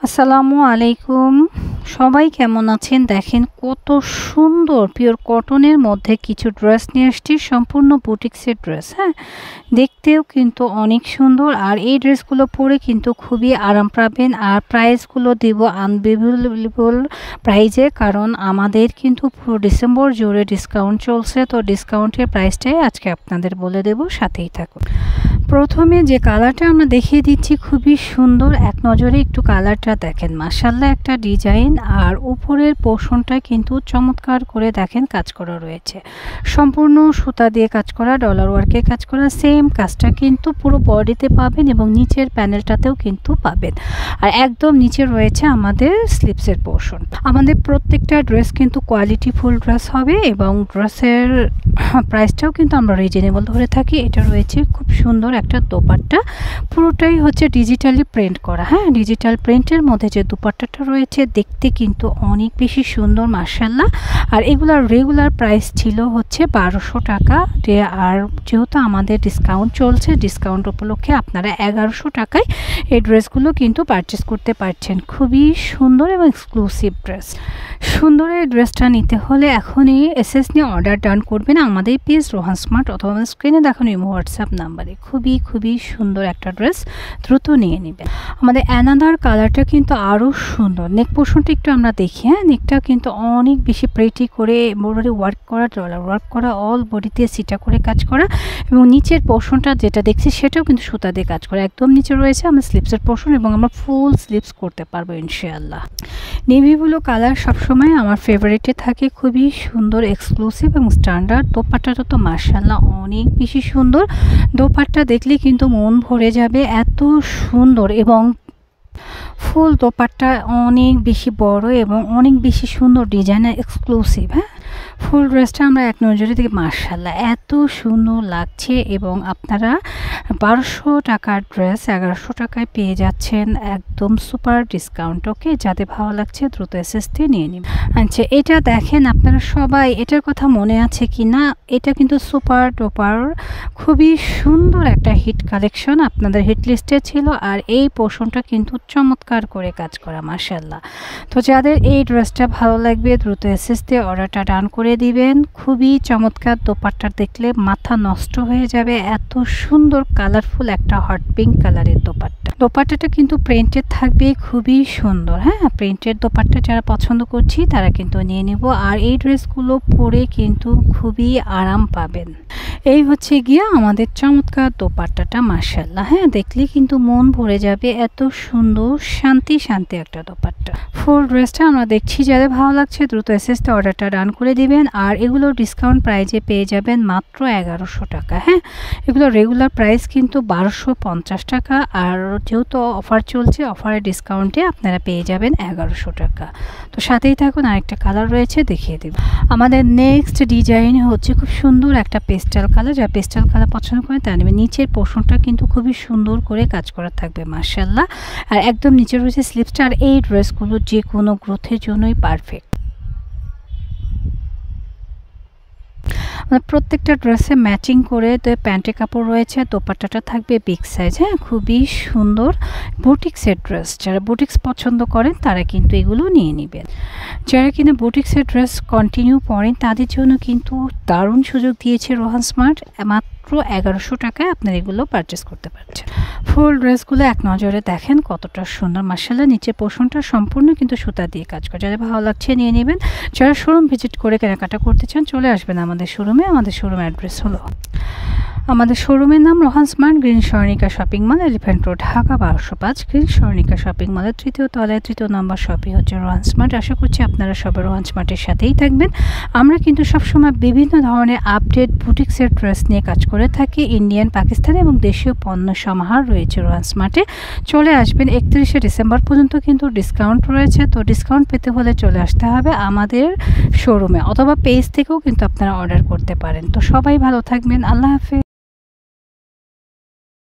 আসসালামু আলাইকুম। সবাই কেমন আছেন? দেখেন কত সুন্দর পিওর কটনের মধ্যে কিছু ড্রেস নিয়ে আসছি, সম্পূর্ণ বুটিক্সের ড্রেস। হ্যাঁ, দেখতেও কিন্তু অনেক সুন্দর, আর এই ড্রেসগুলো পরে কিন্তু খুবই আরাম পাবেন। আর প্রাইসগুলো দেব আনবিলিভেবল প্রাইজে, কারণ আমাদের কিন্তু পুরো ডিসেম্বর জুড়ে ডিসকাউন্ট চলছে। তো ডিসকাউন্টের প্রাইসটাই আজকে আপনাদের বলে দেব, সাথেই থাকুন। প্রথমে যে কালারটা আমরা দেখিয়ে দিচ্ছি খুবই সুন্দর, এক নজরে একটু কালারটা দেখেন, মাশাআল্লাহ একটা ডিজাইন। আর উপরের পোর্শনটা কিন্তু চমৎকার করে দেখেন কাজ করা রয়েছে, সম্পূর্ণ সুতা দিয়ে কাজ করা, ডলার ওয়ার্কে কাজ করা। সেম কাজটা কিন্তু পুরো বডিতে পাবেন এবং নিচের প্যানেলটাতেও কিন্তু পাবেন। আর একদম নিচে রয়েছে আমাদের স্লিপসের পোর্শন। আমাদের প্রত্যেকটা ড্রেস কিন্তু কোয়ালিটি ফুল ড্রেস হবে এবং ড্রেসের প্রাইসটাও কিন্তু আমরা রিজনেবল ধরে থাকি। এটা রয়েছে খুব সুন্দর একটা দোপাট্টা, পুরোটাই হচ্ছে ডিজিটালি প্রিন্ট করা। হ্যাঁ, ডিজিটাল প্রিন্টের মধ্যে যে দোপাট্টাটা রয়েছে দেখতে কিন্তু অনেক বেশি সুন্দর, মাশাআল্লাহ। আর এগুলার রেগুলার প্রাইস ছিল হচ্ছে 1200 টাকা। আর যেহেতু আমাদের ডিসকাউন্ট চলছে, ডিসকাউন্ট উপলক্ষে আপনারা 1100 টাকায় এই ড্রেসগুলো কিন্তু পারচেস করতে পারছেন। খুবই সুন্দর এবং এক্সক্লুসিভ ড্রেস। সুন্দর এই ড্রেসটা নিতে হলে এখনই এসএস নিয়ে অর্ডার ডান করবেন আমাদের পেজ রোহান স্মার্ট, অথবা আমাদের স্ক্রিনে দেখানো এই হোয়াটসঅ্যাপ নাম্বারে। খুবই সুন্দর একটা ড্রেস, দ্রুত নিয়ে নেবেন। আমাদের অ্যানাদার কালারটা কিন্তু আরও সুন্দর। নেক পোর্শনটা একটু আমরা দেখি। হ্যাঁ, নেকটা কিন্তু অনেক বেশি প্রেটি করে এমব্রয়ডারি ওয়ার্ক করা, ডলার ওয়ার্ক করা, অল বডিতে সিটা করে কাজ করা, এবং নিচের পোর্শনটা যেটা দেখছি সেটাও কিন্তু সুতা দিয়ে কাজ করা। একদম নিচে রয়েছে আমার স্লিপসের পোর্শন এবং আমরা ফুল স্লিপস করতে পারবো ইনশাআল্লাহ। নেভি ব্লু কালার সবসময় আমার ফেভারিটে থাকে, খুবই সুন্দর, এক্সক্লুসিভ এবং স্ট্যান্ডার্ড। দোপাট্টাটা তো মাশাআল্লাহ অনেক বেশি সুন্দর। দোপাট্টা দেখলে কিন্তু মন ভরে যাবে, এত সুন্দর। এবং ফুল দোপাট্টা অনেক বেশি বড় এবং অনেক বেশি সুন্দর ডিজাইনের, এক্সক্লুসিভ। হ্যাঁ, ফুল ড্রেসটা আমরা এক নজরে দেখি, মাশাআল্লাহ এত সুন্দর লাগছে। এবং আপনারা 1200 টাকার ড্রেস 1100 টাকায় পেয়ে যাচ্ছেন, একদম সুপার ডিসকাউন্ট। ওকে, যাদের ভালো লাগছে দ্রুত এসএস দিয়ে নিয়ে নিন। আচ্ছা, এটা দেখেন, আপনারা সবাই এটার কথা মনে আছে কি না? এটা কিন্তু সুপার ডুপার খুবই সুন্দর একটা হিট কালেকশন, আপনাদের হিট লিস্টে ছিল। আর এই পোর্শনটা কিন্তু চমৎকার করে কাজ করা, মাশাআল্লাহ। তো যাদের এই ড্রেসটা ভালো লাগবে দ্রুত এসএস দিয়ে অর্ডারটা ডান করে দিবেন। খুবই চমৎকার, দোপাট্টা দেখলে মাথা নষ্ট হয়ে যাবে, এত সুন্দর কালারফুল একটা হট পিঙ্ক কালারের দোপাট্টা। দোপাট্টাটা কিন্তু প্রিন্টেড থাকবে, খুবই সুন্দর। হ্যাঁ, প্রিন্টেড দোপাট্টা যারা পছন্দ করছি তারা কিন্তু নিয়ে নেব। আর এই ড্রেসগুলো পরে কিন্তু খুবই আরাম পাবেন। এই হচ্ছে গিয়ে আমাদের চমৎকার দোপাট্টাটা, মাশাআল্লাহ। হ্যাঁ, দেখলে কিন্তু মন ভরে যাবে, এত সুন্দর, শান্তি একটা দোপাট্টা। ফুল ড্রেসটা আমরা দেখছি, যাদের ভালো লাগছে দ্রুত এসএসতে অর্ডারটা ডান করে দিবেন। আর এগুলো ডিসকাউন্ট প্রাইজে পেয়ে যাবেন মাত্র 1100 টাকা। হ্যাঁ, এগুলো রেগুলার প্রাইস কিন্তু 1250 টাকা। আর যেহেতু অফার চলছে, অফারের ডিসকাউন্টে আপনারা পেয়ে যাবেন 1100 টাকা। তো সাথেই থাকুন, আরেকটা কালার রয়েছে দেখিয়ে দেব। আমাদের নেক্সট ডিজাইন হচ্ছে খুব সুন্দর একটা পেস্টাল কালার। যারা পেস্টাল কালার পছন্দ করেন তারা নেবেন। নিচের পোর্শনটা কিন্তু খুবই সুন্দর করে কাজ করা থাকবে, মাশাআল্লাহ। আর একদম নিচে রয়েছে স্লিপসটা। আর এই ড্রেসগুলো যে কোনো গ্রোথের জন্যই পারফেক্ট। প্রত্যেকটা ড্রেসে ম্যাচিং করে প্যান্টের কাপড় রয়েছে, দোপাট্টাটা থাকবে বিগ সাইজ। হ্যাঁ, খুবই সুন্দর বুটিক্সের ড্রেস। যারা বুটিক্স পছন্দ করেন তারা কিন্তু এগুলো নিয়ে নেবেন। যারা কিনা বুটিক্সের ড্রেস কন্টিনিউ পরেন তাদের জন্য কিন্তু দারুণ সুযোগ দিয়েছে রোহান স্মার্ট। মাত্র 1100 টাকায় আপনারা এগুলো পারচেস করতে পারছেন। ফুল ড্রেসগুলো এক নজরে দেখেন কতটা সুন্দর, মাশাআল্লাহ। নিচের পোর্শনটা সম্পূর্ণ কিন্তু সুতা দিয়ে কাজ করে। যাদের ভালো লাগছে নিয়ে নেবেন। যারা শোরুম ভিজিট করে কেনাকাটা করতে চান চলে আসবেন আমাদের শোরুমে। আমাদের শোরুম অ্যাড্রেস হলো, আমাদের শোরুমের নাম Rohan smart, green Swarnika shopping mall, elephant road, Dhaka 1205। Green Swarnika shopping মলের 3য় তলায় 3য় নম্বর শপই হচ্ছে রোহান স্মার্ট। আশা করছি আপনারা সবাই রোহান স্মার্টের সাথেই থাকবেন। আমরা কিন্তু সবসময় বিভিন্ন ধরনের আপডেট বুটিক্সের ড্রেস নিয়ে কাজ করে থাকি। ইন্ডিয়ান, পাকিস্তানি এবং দেশীয় পণ্য সমাহার রয়েছে রোহান স্মার্টে। চলে আসবেন, 31শে ডিসেম্বর পর্যন্ত কিন্তু ডিসকাউন্ট রয়েছে। তো ডিসকাউন্ট পেতে হলে চলে আসতে হবে আমাদের শোরুমে, অথবা পেজ থেকেও কিন্তু আপনারা অর্ডার করতে পারেন। তো সবাই ভালো থাকবেন, আল্লাহ হাফেজ।